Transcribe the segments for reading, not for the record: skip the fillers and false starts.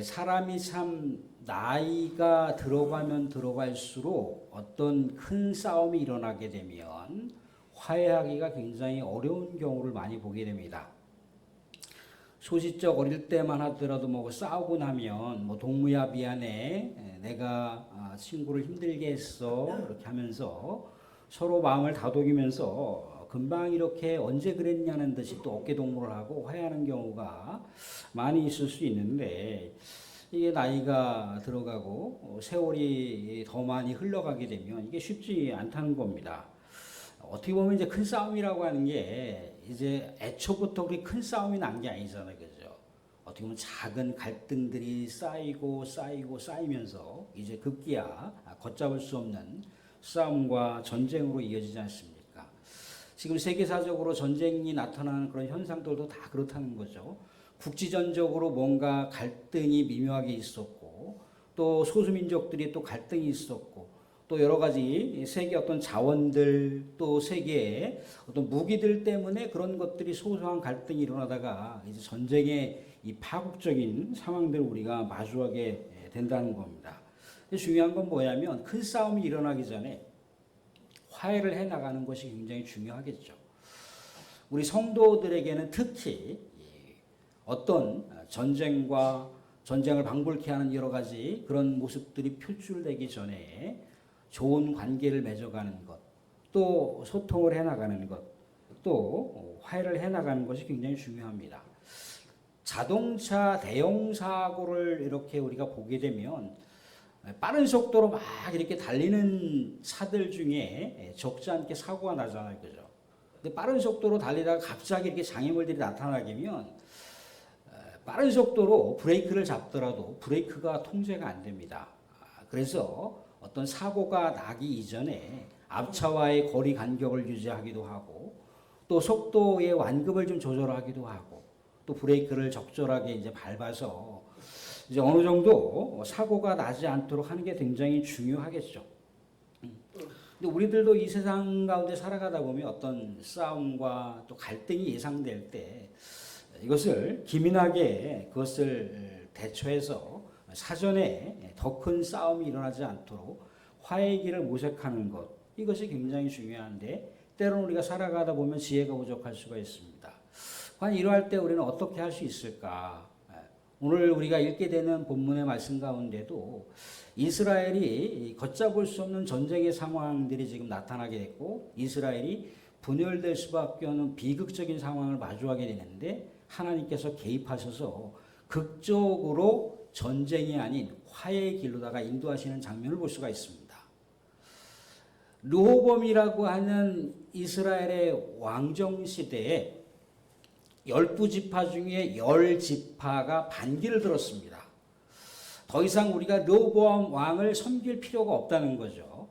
사람이 참 나이가 들어가면 들어갈수록 어떤 큰 싸움이 일어나게 되면 화해하기가 굉장히 어려운 경우를 많이 보게 됩니다. 소시적 어릴 때만 하더라도 뭐 싸우고 나면 뭐 동무야 미안해, 내가 친구를 힘들게 했어, 이렇게 하면서 서로 마음을 다독이면서 금방 이렇게 언제 그랬냐는 듯이 또 어깨 동무를 하고 화해하는 경우가 많이 있을 수 있는데, 이게 나이가 들어가고 세월이 더 많이 흘러가게 되면 이게 쉽지 않다는 겁니다. 어떻게 보면 이제 큰 싸움이라고 하는 게 이제 애초부터 그렇게 큰 싸움이 난 게 아니잖아요. 그죠? 어떻게 보면 작은 갈등들이 쌓이면서 이제 급기야 걷잡을 수 없는 싸움과 전쟁으로 이어지지 않습니까? 지금 세계사적으로 전쟁이 나타나는 그런 현상들도 다 그렇다는 거죠. 국지전적으로 뭔가 갈등이 미묘하게 있었고, 또 소수민족들이 또 갈등이 있었고, 또 여러 가지 세계 어떤 자원들, 또 세계의 어떤 무기들 때문에 그런 것들이 소소한 갈등이 일어나다가 이제 전쟁의 이 파국적인 상황들을 우리가 마주하게 된다는 겁니다. 중요한 건 뭐냐면 큰 싸움이 일어나기 전에 화해를 해 나가는 것이 굉장히 중요하겠죠. 우리 성도들에게는 특히 어떤 전쟁을 방불케 하는 여러 가지 그런 모습들이 표출되기 전에 좋은 관계를 맺어가는 것, 또 소통을 해나가는 것, 또 화해를 해나가는 것이 굉장히 중요합니다. 자동차 대형 사고를 이렇게 우리가 보게 되면 빠른 속도로 막 이렇게 달리는 차들 중에 적지 않게 사고가 나잖아요. 그죠? 근데 빠른 속도로 달리다가 갑자기 이렇게 장애물들이 나타나게 되면 빠른 속도로 브레이크를 잡더라도 브레이크가 통제가 안 됩니다. 그래서 어떤 사고가 나기 이전에 앞차와의 거리 간격을 유지하기도 하고, 또 속도의 완급을 좀 조절하기도 하고, 또 브레이크를 적절하게 이제 밟아서 이제 어느 정도 사고가 나지 않도록 하는 게 굉장히 중요하겠죠. 근데 우리들도 이 세상 가운데 살아가다 보면 어떤 싸움과 또 갈등이 예상될 때 이것을 기민하게 그것을 대처해서 사전에 더 큰 싸움이 일어나지 않도록 화해의 길을 모색하는 것, 이것이 굉장히 중요한데 때로는 우리가 살아가다 보면 지혜가 부족할 수가 있습니다. 과연 이러할 때 우리는 어떻게 할 수 있을까? 오늘 우리가 읽게 되는 본문의 말씀 가운데도 이스라엘이 걷잡을 수 없는 전쟁의 상황들이 지금 나타나게 됐고, 이스라엘이 분열될 수밖에 없는 비극적인 상황을 마주하게 되는데 하나님께서 개입하셔서 극적으로 전쟁이 아닌 화해의 길로다가 인도하시는 장면을 볼 수가 있습니다. 르호봄이라고 하는 이스라엘의 왕정 시대에 12지파 중에 10지파가 반기를 들었습니다. 더 이상 우리가 르호보암 왕을 섬길 필요가 없다는 거죠.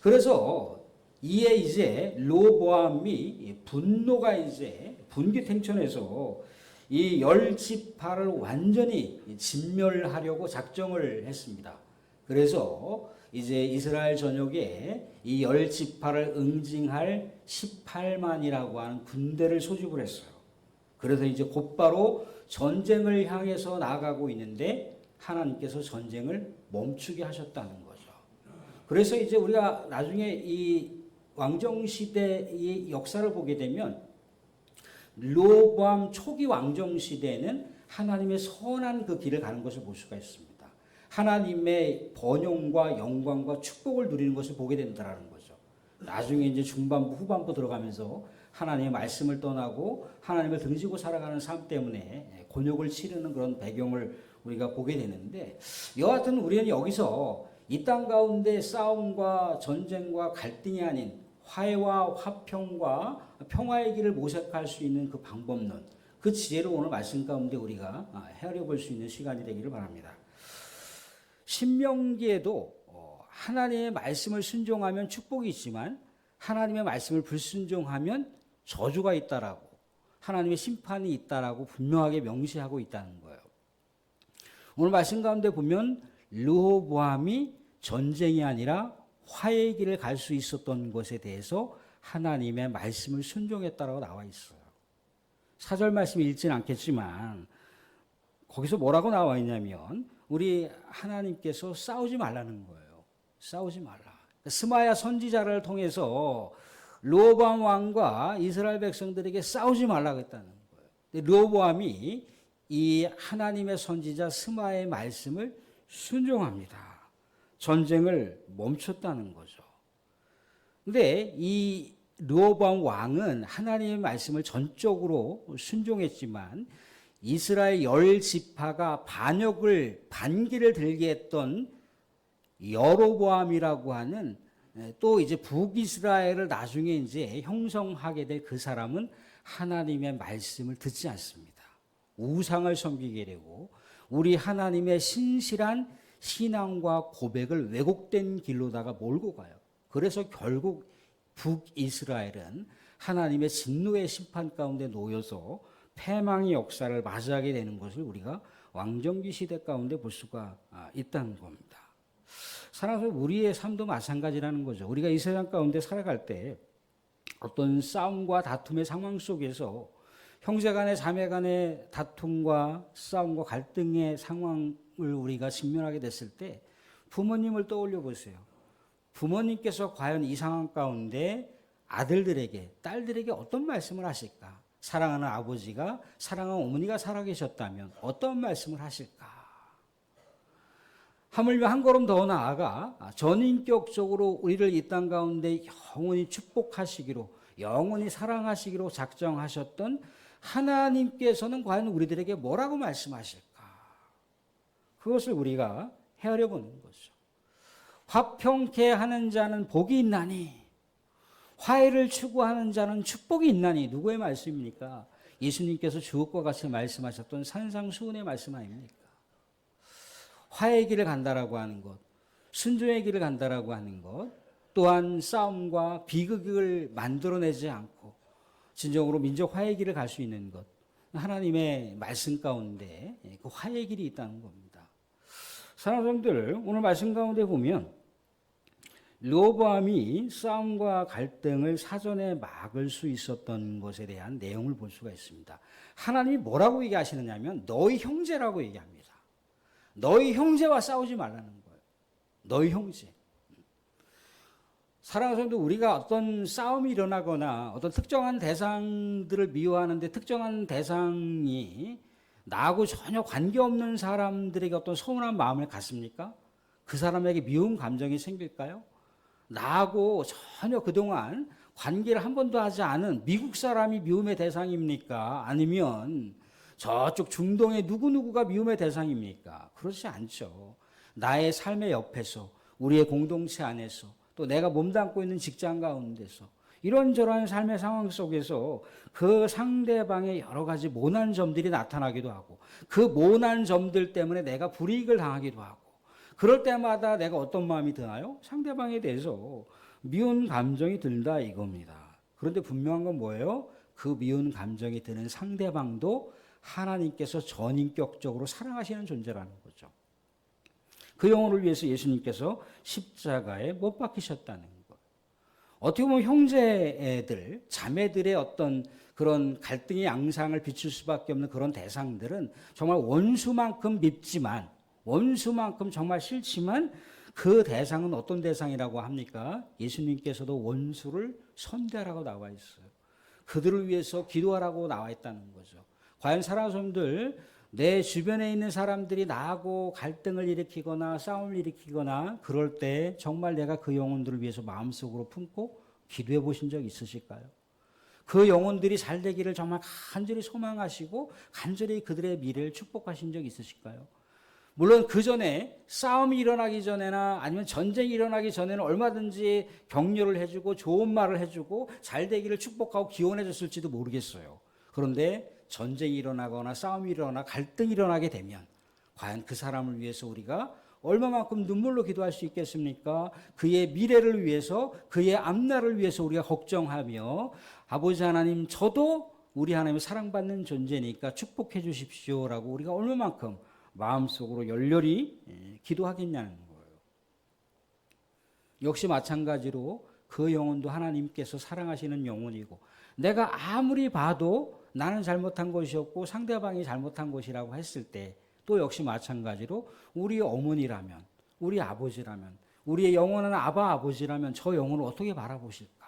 그래서 이에 이제 르호보암이 분노가 이제 분기탱천해서 이 10지파를 완전히 진멸하려고 작정을 했습니다. 그래서 이제 이스라엘 전역에 이 10지파를 응징할 18만이라고 하는 군대를 소집을 했어요. 그래서 이제 곧바로 전쟁을 향해서 나아가고 있는데 하나님께서 전쟁을 멈추게 하셨다는 거죠. 그래서 이제 우리가 나중에 이 왕정시대의 역사를 보게 되면 르호보암 초기 왕정시대에는 하나님의 선한 그 길을 가는 것을 볼 수가 있습니다. 하나님의 번영과 영광과 축복을 누리는 것을 보게 된다는 거죠. 나중에 이제 중반부 후반부 들어가면서 하나님의 말씀을 떠나고 하나님을 등지고 살아가는 삶 때문에 곤욕을 치르는 그런 배경을 우리가 보게 되는데, 여하튼 우리는 여기서 이 땅 가운데 싸움과 전쟁과 갈등이 아닌 화해와 화평과 평화의 길을 모색할 수 있는 그 방법론, 그 지혜를 오늘 말씀 가운데 우리가 헤아려 볼 수 있는 시간이 되기를 바랍니다. 신명기에도 하나님의 말씀을 순종하면 축복이 있지만 하나님의 말씀을 불순종하면 저주가 있다라고, 하나님의 심판이 있다라고 분명하게 명시하고 있다는 거예요. 오늘 말씀 가운데 보면 르호보암이 전쟁이 아니라 화해의 길을 갈 수 있었던 것에 대해서 하나님의 말씀을 순종했다라고 나와 있어요. 4절 말씀 읽지는 않겠지만 거기서 뭐라고 나와 있냐면 우리 하나님께서 싸우지 말라는 거예요. 싸우지 말라. 스마야 선지자를 통해서 르호보암 왕과 이스라엘 백성들에게 싸우지 말라고 했다는 거예요. 근데 르호보암이 이 하나님의 선지자 스마야의 말씀을 순종합니다. 전쟁을 멈췄다는 거죠. 근데 이 르호보암 왕은 하나님의 말씀을 전적으로 순종했지만 이스라엘 열 지파가 반기를 들게 했던 여로보암이라고 하는 또 이제 북이스라엘을 나중에 이제 형성하게 될 그 사람은 하나님의 말씀을 듣지 않습니다. 우상을 섬기게 되고 우리 하나님의 신실한 신앙과 고백을 왜곡된 길로다가 몰고 가요. 그래서 결국 북이스라엘은 하나님의 진노의 심판 가운데 놓여서 패망의 역사를 맞이하게 되는 것을 우리가 왕정기 시대 가운데 볼 수가 있다는 겁니다. 사랑하는 우리의 삶도 마찬가지라는 거죠. 우리가 이 세상 가운데 살아갈 때 어떤 싸움과 다툼의 상황 속에서 형제 간의 자매 간의 다툼과 싸움과 갈등의 상황을 우리가 직면하게 됐을 때 부모님을 떠올려 보세요. 부모님께서 과연 이 상황 가운데 아들들에게, 딸들에게 어떤 말씀을 하실까? 사랑하는 아버지가, 사랑하는 어머니가 살아계셨다면 어떤 말씀을 하실까? 하물며 한 걸음 더 나아가 전인격적으로 우리를 이 땅 가운데 영원히 축복하시기로, 영원히 사랑하시기로 작정하셨던 하나님께서는 과연 우리들에게 뭐라고 말씀하실까? 그것을 우리가 헤아려 보는 거죠. 화평케 하는 자는 복이 있나니, 화해를 추구하는 자는 축복이 있나니. 누구의 말씀입니까? 예수님께서 주옥과 같이 말씀하셨던 산상수훈의 말씀 아닙니까? 화해의 길을 간다라고 하는 것, 순종의 길을 간다라고 하는 것, 또한 싸움과 비극을 만들어내지 않고 진정으로 민족 화해의 길을 갈 수 있는 것, 하나님의 말씀 가운데 그 화해의 길이 있다는 겁니다. 사랑하는 사람들, 오늘 말씀 가운데 보면 르호보암이 싸움과 갈등을 사전에 막을 수 있었던 것에 대한 내용을 볼 수가 있습니다. 하나님이 뭐라고 얘기하시느냐면 너희 형제라고 얘기합니다. 너희 형제와 싸우지 말라는 거예요. 너희 형제. 사랑하는 사람들, 우리가 어떤 싸움이 일어나거나 어떤 특정한 대상들을 미워하는데 특정한 대상이 나하고 전혀 관계없는 사람들에게 어떤 서운한 마음을 갖습니까? 그 사람에게 미운 감정이 생길까요? 나하고 전혀 그동안 관계를 한 번도 하지 않은 미국 사람이 미움의 대상입니까? 아니면 저쪽 중동의 누구누구가 미움의 대상입니까? 그렇지 않죠. 나의 삶의 옆에서, 우리의 공동체 안에서, 또 내가 몸담고 있는 직장 가운데서 이런저런 삶의 상황 속에서 그 상대방의 여러 가지 모난 점들이 나타나기도 하고 그 모난 점들 때문에 내가 불이익을 당하기도 하고 그럴 때마다 내가 어떤 마음이 드나요? 상대방에 대해서 미운 감정이 든다 이겁니다. 그런데 분명한 건 뭐예요? 그 미운 감정이 드는 상대방도 하나님께서 전인격적으로 사랑하시는 존재라는 거죠. 그 영혼을 위해서 예수님께서 십자가에 못 박히셨다는 것. 어떻게 보면 형제들, 자매들의 어떤 그런 갈등의 양상을 비출 수밖에 없는 그런 대상들은 정말 원수만큼 밉지만, 원수만큼 정말 싫지만 그 대상은 어떤 대상이라고 합니까? 예수님께서도 원수를 선대하라고 나와 있어요. 그들을 위해서 기도하라고 나와 있다는 거죠. 과연 사랑하는 사람들, 내 주변에 있는 사람들이 나하고 갈등을 일으키거나 싸움을 일으키거나 그럴 때 정말 내가 그 영혼들을 위해서 마음속으로 품고 기도해 보신 적 있으실까요? 그 영혼들이 잘 되기를 정말 간절히 소망하시고 간절히 그들의 미래를 축복하신 적 있으실까요? 물론 그 전에 싸움이 일어나기 전에나 아니면 전쟁이 일어나기 전에는 얼마든지 격려를 해주고 좋은 말을 해주고 잘 되기를 축복하고 기원해 줬을지도 모르겠어요. 그런데 전쟁이 일어나거나 싸움이 일어나 갈등이 일어나게 되면 과연 그 사람을 위해서 우리가 얼마만큼 눈물로 기도할 수 있겠습니까? 그의 미래를 위해서, 그의 앞날을 위해서 우리가 걱정하며 아버지 하나님, 저도 우리 하나님의 사랑받는 존재니까 축복해 주십시오라고 우리가 얼마만큼 마음속으로 열렬히 기도하겠냐는 거예요. 역시 마찬가지로 그 영혼도 하나님께서 사랑하시는 영혼이고 내가 아무리 봐도 나는 잘못한 것이었고 상대방이 잘못한 것이라고 했을 때 또 역시 마찬가지로 우리 어머니라면, 우리 아버지라면, 우리의 영원한 아바 아버지라면 저 영혼을 어떻게 바라보실까?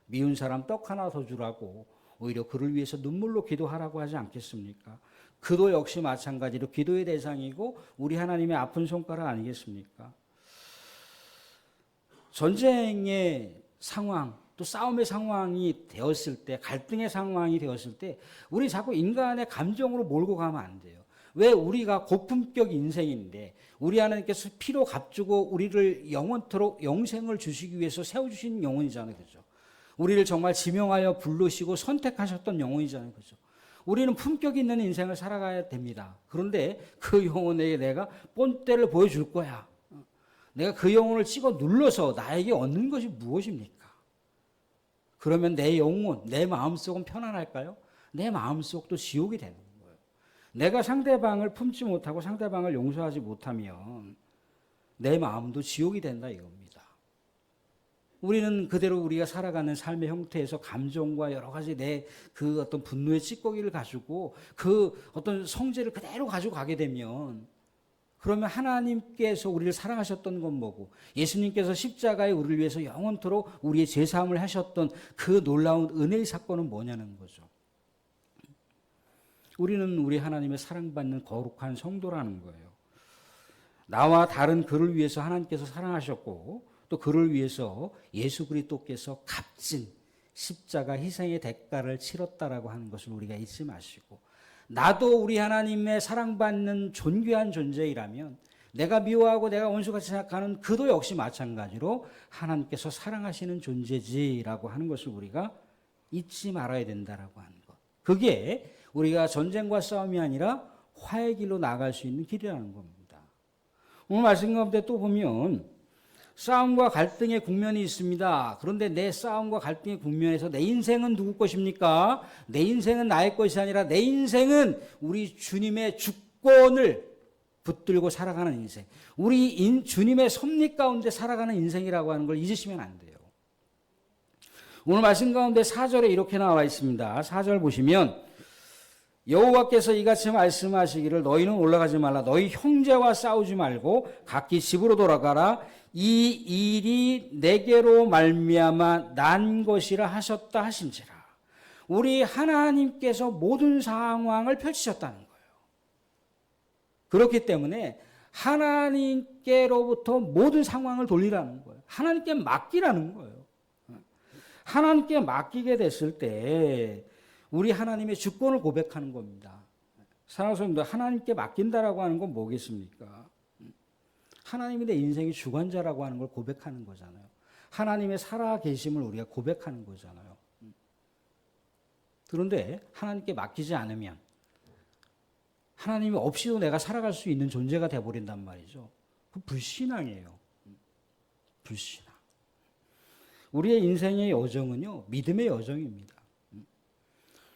미운 사람 떡 하나 더 주라고 오히려 그를 위해서 눈물로 기도하라고 하지 않겠습니까? 그도 역시 마찬가지로 기도의 대상이고 우리 하나님의 아픈 손가락 아니겠습니까? 전쟁의 상황, 또 싸움의 상황이 되었을 때, 갈등의 상황이 되었을 때 우리 자꾸 인간의 감정으로 몰고 가면 안 돼요. 왜? 우리가 고품격 인생인데 우리 하나님께서 피로 값주고 우리를 영원토록 영생을 주시기 위해서 세워주신 영혼이잖아요. 그죠? 우리를 정말 지명하여 부르시고 선택하셨던 영혼이잖아요. 그죠? 우리는 품격 있는 인생을 살아가야 됩니다. 그런데 그 영혼에게 내가 본때를 보여줄 거야. 내가 그 영혼을 찍어 눌러서 나에게 얻는 것이 무엇입니까? 그러면 내 영혼, 내 마음속은 편안할까요? 내 마음속도 지옥이 되는 거예요. 내가 상대방을 품지 못하고 상대방을 용서하지 못하면 내 마음도 지옥이 된다 이겁니다. 우리는 그대로 우리가 살아가는 삶의 형태에서 감정과 여러 가지 내 그 어떤 분노의 찌꺼기를 가지고 그 어떤 성질을 그대로 가지고 가게 되면 그러면 하나님께서 우리를 사랑하셨던 건 뭐고 예수님께서 십자가에 우리를 위해서 영원토록 우리의 제사함을 하셨던 그 놀라운 은혜의 사건은 뭐냐는 거죠. 우리는 우리 하나님의 사랑받는 거룩한 성도라는 거예요. 나와 다른 그를 위해서 하나님께서 사랑하셨고 또 그를 위해서 예수 그리스도께서 값진 십자가 희생의 대가를 치렀다라고 하는 것을 우리가 잊지 마시고 나도 우리 하나님의 사랑받는 존귀한 존재이라면 내가 미워하고 내가 원수같이 생각하는 그도 역시 마찬가지로 하나님께서 사랑하시는 존재지라고 하는 것을 우리가 잊지 말아야 된다라고 하는 것. 그게 우리가 전쟁과 싸움이 아니라 화해의 길로 나아갈 수 있는 길이라는 겁니다. 오늘 말씀 가운데 또 보면 싸움과 갈등의 국면이 있습니다. 그런데 내 싸움과 갈등의 국면에서 내 인생은 누구 것입니까? 내 인생은 나의 것이 아니라 내 인생은 우리 주님의 주권을 붙들고 살아가는 인생. 우리 주님의 섭리 가운데 살아가는 인생이라고 하는 걸 잊으시면 안 돼요. 오늘 말씀 가운데 4절에 이렇게 나와 있습니다. 4절 보시면 여호와께서 이같이 말씀하시기를 너희는 올라가지 말라. 너희 형제와 싸우지 말고 각기 집으로 돌아가라. 이 일이 내게로 말미암아 난 것이라 하셨다 하신지라. 우리 하나님께서 모든 상황을 펼치셨다는 거예요. 그렇기 때문에 하나님께로부터 모든 상황을 돌리라는 거예요. 하나님께 맡기라는 거예요. 하나님께 맡기게 됐을 때 우리 하나님의 주권을 고백하는 겁니다. 사랑하는 성도들, 하나님께 맡긴다라고 하는 건 뭐겠습니까? 하나님이 내 인생의 주관자라고 하는 걸 고백하는 거잖아요. 하나님의 살아계심을 우리가 고백하는 거잖아요. 그런데 하나님께 맡기지 않으면 하나님이 없이도 내가 살아갈 수 있는 존재가 되어버린단 말이죠. 그 불신앙이에요. 불신앙. 우리의 인생의 여정은요, 믿음의 여정입니다.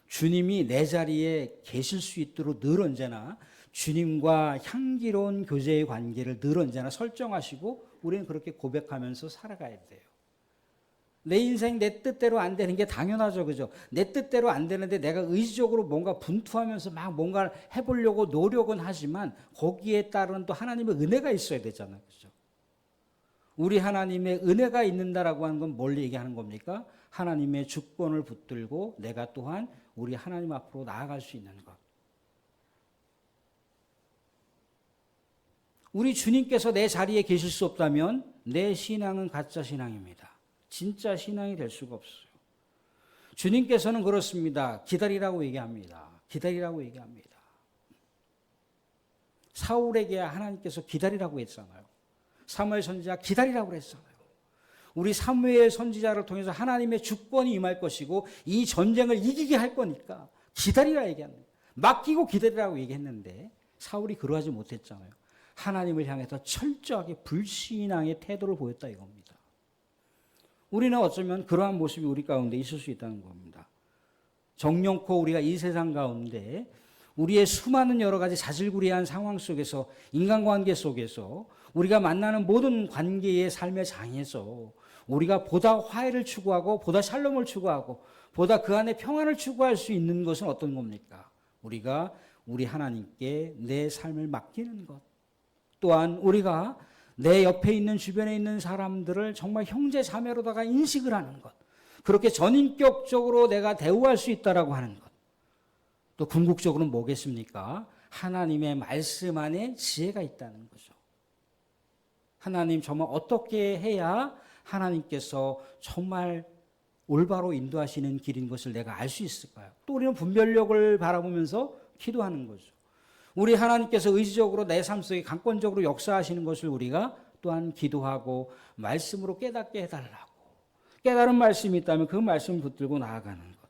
주님이 내 자리에 계실 수 있도록 늘 언제나 주님과 향기로운 교제의 관계를 늘 언제나 설정하시고 우리는 그렇게 고백하면서 살아가야 돼요. 내 인생 내 뜻대로 안 되는 게 당연하죠. 그죠? 내 뜻대로 안 되는데 내가 의지적으로 뭔가 분투하면서 막 뭔가를 해보려고 노력은 하지만 거기에 따른 또 하나님의 은혜가 있어야 되잖아요. 그죠? 우리 하나님의 은혜가 있는다라고 하는 건 뭘 얘기하는 겁니까? 하나님의 주권을 붙들고 내가 또한 우리 하나님 앞으로 나아갈 수 있는 것. 우리 주님께서 내 자리에 계실 수 없다면 내 신앙은 가짜 신앙입니다. 진짜 신앙이 될 수가 없어요. 주님께서는 그렇습니다. 기다리라고 얘기합니다. 기다리라고 얘기합니다. 사울에게 하나님께서 기다리라고 했잖아요. 사무엘 선지자 기다리라고 했잖아요. 우리 사무엘 선지자를 통해서 하나님의 주권이 임할 것이고 이 전쟁을 이기게 할 거니까 기다리라 얘기합니다. 맡기고 기다리라고 얘기했는데 사울이 그러하지 못했잖아요. 하나님을 향해서 철저하게 불신앙의 태도를 보였다 이겁니다. 우리는 어쩌면 그러한 모습이 우리 가운데 있을 수 있다는 겁니다. 정령코 우리가 이 세상 가운데 우리의 수많은 여러 가지 자질구레한 상황 속에서 인간관계 속에서 우리가 만나는 모든 관계의 삶의 장에서 우리가 보다 화해를 추구하고 보다 샬롬을 추구하고 보다 그 안에 평안을 추구할 수 있는 것은 어떤 겁니까? 우리가 우리 하나님께 내 삶을 맡기는 것, 또한 우리가 내 옆에 있는 주변에 있는 사람들을 정말 형제 자매로다가 인식을 하는 것, 그렇게 전인격적으로 내가 대우할 수 있다라고 하는 것, 또 궁극적으로는 뭐겠습니까? 하나님의 말씀 안에 지혜가 있다는 거죠. 하나님 정말 어떻게 해야 하나님께서 정말 올바로 인도하시는 길인 것을 내가 알 수 있을까요? 또 우리는 분별력을 바라보면서 기도하는 거죠. 우리 하나님께서 의지적으로 내 삶 속에 강권적으로 역사하시는 것을 우리가 또한 기도하고 말씀으로 깨닫게 해달라고, 깨달은 말씀이 있다면 그 말씀을 붙들고 나아가는 것,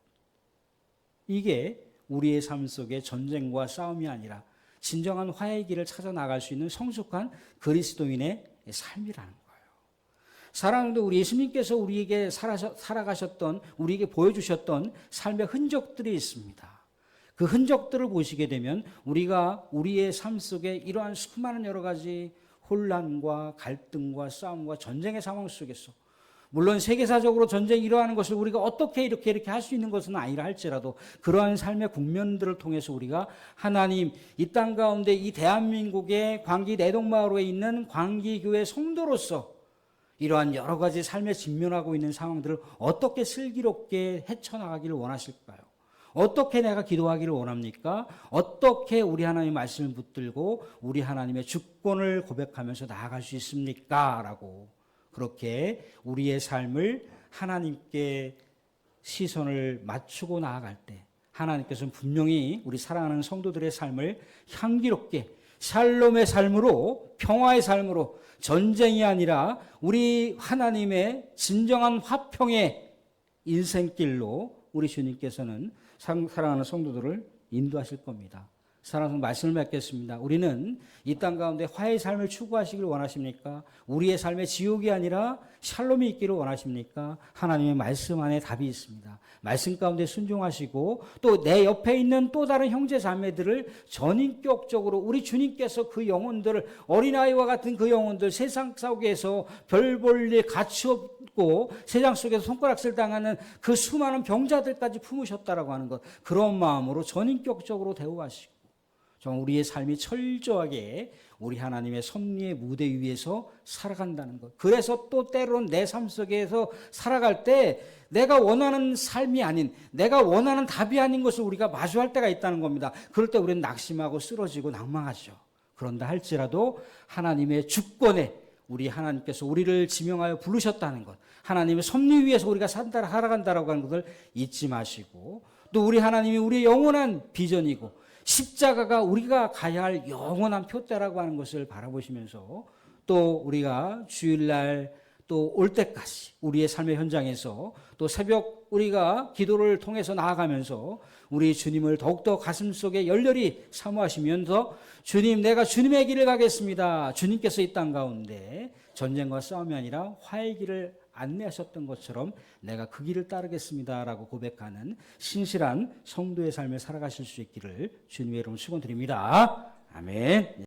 이게 우리의 삶 속에 전쟁과 싸움이 아니라 진정한 화해의 길을 찾아 나갈 수 있는 성숙한 그리스도인의 삶이라는 거예요. 사랑하는 우리 예수님께서 우리에게 살아가셨던, 우리에게 보여주셨던 삶의 흔적들이 있습니다. 그 흔적들을 보시게 되면 우리가 우리의 삶 속에 이러한 수많은 여러 가지 혼란과 갈등과 싸움과 전쟁의 상황 속에서, 물론 세계사적으로 전쟁이 일어나는 것을 우리가 어떻게 이렇게 할 수 있는 것은 아니라 할지라도 그러한 삶의 국면들을 통해서 우리가 하나님, 이 땅 가운데 이 대한민국의 광기 내동마을에 있는 광기교회 성도로서 이러한 여러 가지 삶에 직면하고 있는 상황들을 어떻게 슬기롭게 헤쳐나가기를 원하실까요? 어떻게 내가 기도하기를 원합니까? 어떻게 우리 하나님의 말씀을 붙들고 우리 하나님의 주권을 고백하면서 나아갈 수 있습니까? 라고, 그렇게 우리의 삶을 하나님께 시선을 맞추고 나아갈 때 하나님께서는 분명히 우리 사랑하는 성도들의 삶을 향기롭게 샬롬의 삶으로, 평화의 삶으로, 전쟁이 아니라 우리 하나님의 진정한 화평의 인생길로 우리 주님께서는 사랑하는 성도들을 인도하실 겁니다. 사랑하는 말씀을 맺겠습니다. 우리는 이 땅 가운데 화해의 삶을 추구하시길 원하십니까? 우리의 삶에 지옥이 아니라 샬롬이 있기를 원하십니까? 하나님의 말씀 안에 답이 있습니다. 말씀 가운데 순종하시고 또 내 옆에 있는 또 다른 형제 자매들을 전인격적으로 우리 주님께서 그 영혼들을, 어린아이와 같은 그 영혼들, 세상 속에서 별 볼 일 가치 없고 세상 속에서 손가락질 당하는 그 수많은 병자들까지 품으셨다라고 하는 것, 그런 마음으로 전인격적으로 대우하시고 정말 우리의 삶이 철저하게 우리 하나님의 섭리의 무대 위에서 살아간다는 것. 그래서 또 때로는 내 삶 속에서 살아갈 때 내가 원하는 삶이 아닌, 내가 원하는 답이 아닌 것을 우리가 마주할 때가 있다는 겁니다. 그럴 때 우리는 낙심하고 쓰러지고 낭망하죠. 그런다 할지라도 하나님의 주권에 우리 하나님께서 우리를 지명하여 부르셨다는 것, 하나님의 섭리 위에서 우리가 살아간다라고 하는 것을 잊지 마시고, 또 우리 하나님이 우리의 영원한 비전이고 십자가가 우리가 가야 할 영원한 표대라고 하는 것을 바라보시면서, 또 우리가 주일날 또 올 때까지 우리의 삶의 현장에서 또 새벽 우리가 기도를 통해서 나아가면서 우리 주님을 더욱더 가슴속에 열렬히 사모하시면서, 주님, 내가 주님의 길을 가겠습니다. 주님께서 이 땅 가운데 전쟁과 싸움이 아니라 화해의 길을 안내하셨던 것처럼 내가 그 길을 따르겠습니다라고 고백하는 신실한 성도의 삶을 살아가실 수 있기를 주님의 이름으로 축원드립니다. 아멘.